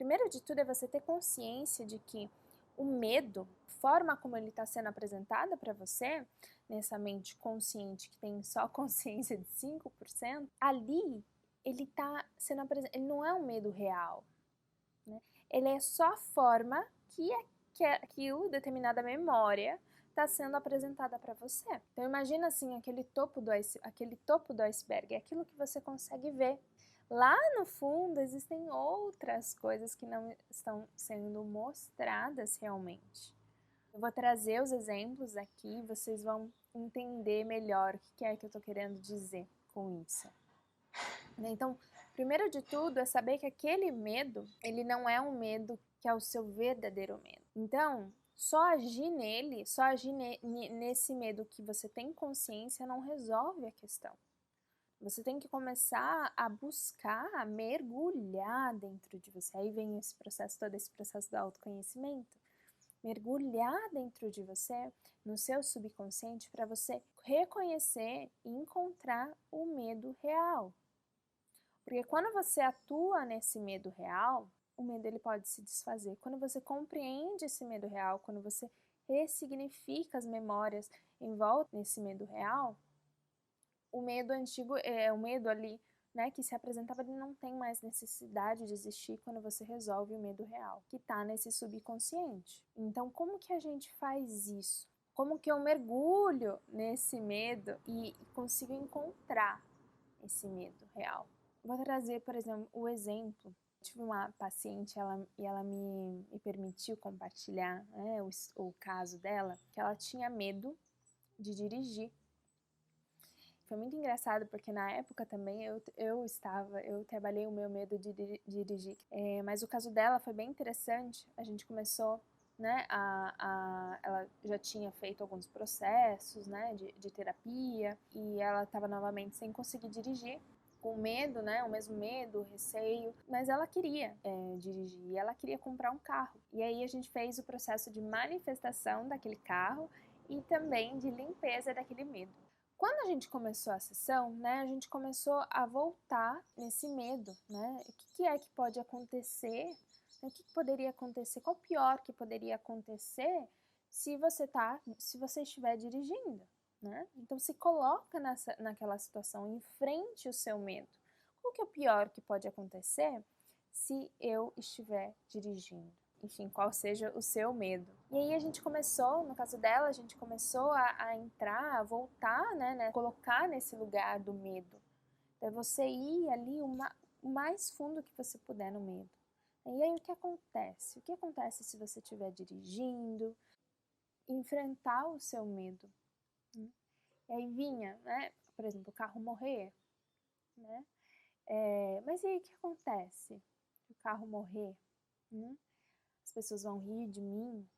Primeiro de tudo é você ter consciência de que o medo, forma como ele está sendo apresentado para você, nessa mente consciente que tem só consciência de 5%, ali ele está sendo apresentado, ele não é um medo real, né? Ele é só a forma que aquilo, determinada memória, está sendo apresentada para você. Então imagina assim, aquele topo do iceberg, é aquilo que você consegue ver. Lá no fundo existem outras coisas que não estão sendo mostradas realmente. Eu vou trazer os exemplos aqui, vocês vão entender melhor o que é que eu estou querendo dizer com isso. Então, primeiro de tudo é saber que aquele medo, ele não é um medo que é o seu verdadeiro medo. Então, só agir nele, só agir nesse medo que você tem consciência não resolve a questão. Você tem que começar a buscar, a mergulhar dentro de você. Aí vem esse processo, todo esse processo do autoconhecimento. Mergulhar dentro de você, no seu subconsciente, para você reconhecer e encontrar o medo real. Porque quando você atua nesse medo real, o medo ele pode se desfazer. Quando você compreende esse medo real, quando você ressignifica as memórias em volta desse medo real, o medo antigo, o medo ali, né, que se apresentava, ele não tem mais necessidade de existir quando você resolve o medo real, que está nesse subconsciente. Então, como que a gente faz isso? Como que eu mergulho nesse medo e consigo encontrar esse medo real? Vou trazer, por exemplo, o exemplo. Tive uma paciente e ela me permitiu compartilhar, né, o caso dela, que ela tinha medo de dirigir. Foi muito engraçado porque na época também eu trabalhei o meu medo de dirigir. Mas o caso dela foi bem interessante. A gente começou, né, ela já tinha feito alguns processos, né, de terapia e ela estava novamente sem conseguir dirigir. Com medo, né, o mesmo medo, o receio, mas ela queria dirigir, ela queria comprar um carro. E aí a gente fez o processo de manifestação daquele carro e também de limpeza daquele medo. Quando a gente começou a sessão, né, a gente começou a voltar nesse medo, né? O que é que pode acontecer? O que poderia acontecer? Qual o pior que poderia acontecer se você estiver dirigindo, né? Então se coloca naquela situação, enfrente o seu medo. Qual que é o pior que pode acontecer se eu estiver dirigindo? Enfim, qual seja o seu medo. E aí a gente começou, no caso dela, a gente começou a entrar, a voltar, né, colocar nesse lugar do medo. Então é você ir ali o mais fundo que você puder no medo. E aí o que acontece? O que acontece se você estiver dirigindo, enfrentar o seu medo? E aí vinha, né, por exemplo, o carro morrer, né? Mas e aí o que acontece? Se o carro morrer, né? As pessoas vão rir de mim,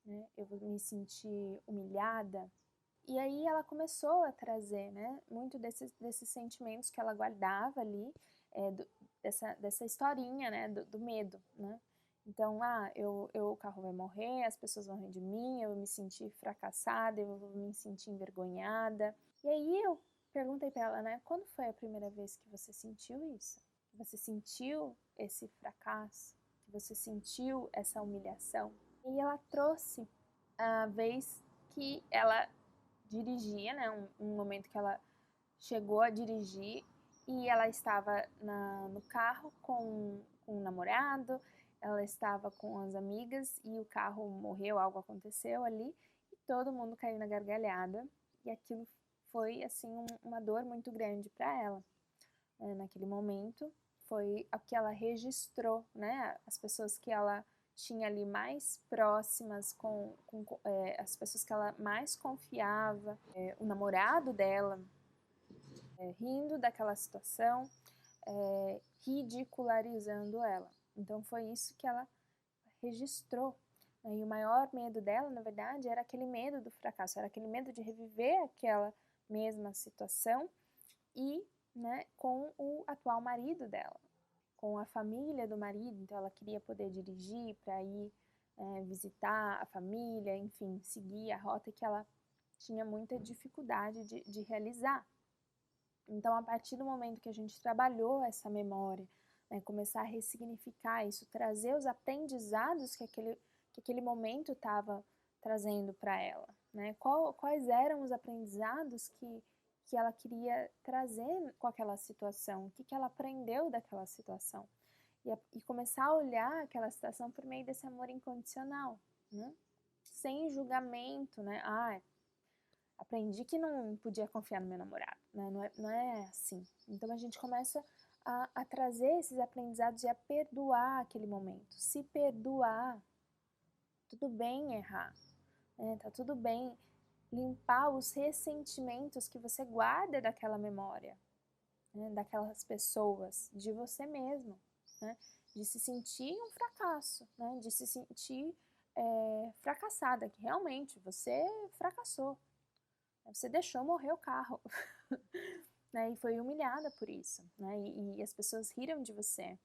né? Eu vou me sentir humilhada. E aí ela começou a trazer, né, muito desses sentimentos que ela guardava ali, dessa historinha, né, do medo, né? Então, o carro vai morrer, as pessoas vão rir de mim, eu vou me sentir fracassada, eu vou me sentir envergonhada. E aí eu perguntei para ela, né, quando foi a primeira vez que você sentiu isso? Que você sentiu esse fracasso? Que você sentiu essa humilhação? E ela trouxe a vez que ela dirigia, né, um momento que ela chegou a dirigir e ela estava no carro com um namorado, ela estava com as amigas e o carro morreu, algo aconteceu ali e todo mundo caiu na gargalhada e aquilo foi assim uma dor muito grande para ela. Naquele momento foi o que ela registrou, né, as pessoas que ela tinha ali mais próximas, as pessoas que ela mais confiava, o namorado dela, rindo daquela situação, ridicularizando ela. Então foi isso que ela registrou. Né? E o maior medo dela, na verdade, era aquele medo do fracasso, era aquele medo de reviver aquela mesma situação e, né, com o atual marido dela, com a família do marido. Então ela queria poder dirigir para ir visitar a família, enfim, seguir a rota que ela tinha muita dificuldade de realizar. Então, a partir do momento que a gente trabalhou essa memória, né? Começar a ressignificar isso, trazer os aprendizados que aquele momento estava trazendo para ela, né? Quais eram os aprendizados que ela queria trazer com aquela situação, o que ela aprendeu daquela situação. E começar a olhar aquela situação por meio desse amor incondicional, né? Sem julgamento, né? Aprendi que não podia confiar no meu namorado, né? Não é assim. Então a gente começa a trazer esses aprendizados e a perdoar aquele momento. Se perdoar, tudo bem errar, né? Tá tudo bem limpar os ressentimentos que você guarda daquela memória, né? Daquelas pessoas, de você mesmo, né? De se sentir um fracasso, né? De se sentir fracassada, que realmente você fracassou. Você deixou morrer o carro, né? E foi humilhada por isso, né? E as pessoas riram de você.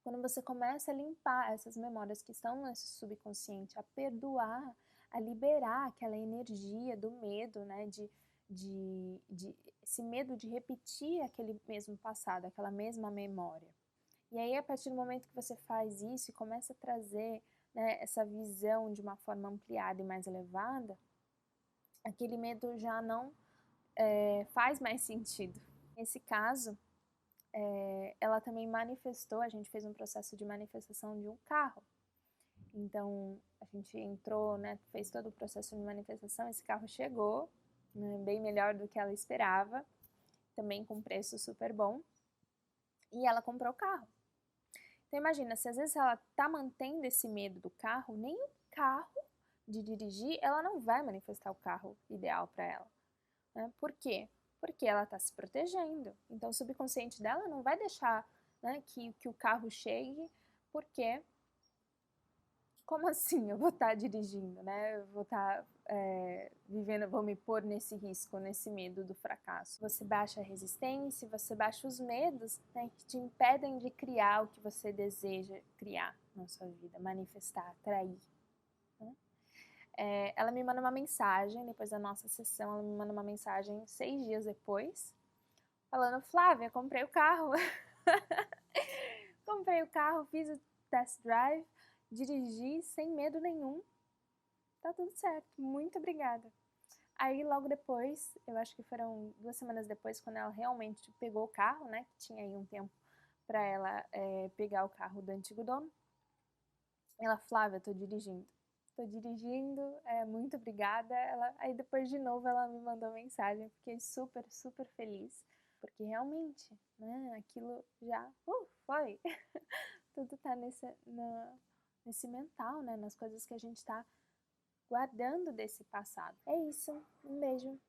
Quando você começa a limpar essas memórias que estão nesse subconsciente, a perdoar, a liberar aquela energia do medo, né? De esse medo de repetir aquele mesmo passado, aquela mesma memória. E aí, a partir do momento que você faz isso e começa a trazer, né, essa visão de uma forma ampliada e mais elevada, aquele medo já não faz mais sentido. Nesse caso, ela também manifestou, a gente fez um processo de manifestação de um carro. Então, a gente entrou, né, fez todo o processo de manifestação, esse carro chegou, né, bem melhor do que ela esperava, também com preço super bom, e ela comprou o carro. Então, imagina, se às vezes ela tá mantendo esse medo do carro, nem o carro de dirigir, ela não vai manifestar o carro ideal para ela. Né? Por quê? Porque ela está se protegendo. Então, o subconsciente dela não vai deixar, né, que o carro chegue, porque como assim eu vou estar dirigindo, né? Eu vou estar vivendo, vou me pôr nesse risco, nesse medo do fracasso. Você baixa a resistência, você baixa os medos, né, que te impedem de criar o que você deseja criar na sua vida, manifestar, atrair. Né? Ela me manda uma mensagem, depois da nossa sessão, ela me manda uma mensagem 6 dias depois, falando: Flávia, comprei o carro. Comprei o carro, fiz o test drive, dirigi sem medo nenhum. Tá tudo certo, muito obrigada. Aí logo depois, eu acho que foram 2 semanas depois, quando ela realmente pegou o carro, né, que tinha aí um tempo para ela pegar o carro do antigo dono, ela: Flávia, tô dirigindo, muito obrigada. Aí depois de novo ela me mandou mensagem, fiquei super, super feliz, porque realmente, né, aquilo já foi. Tudo tá nesse mental, né, nas coisas que a gente tá guardando desse passado. É isso, um beijo.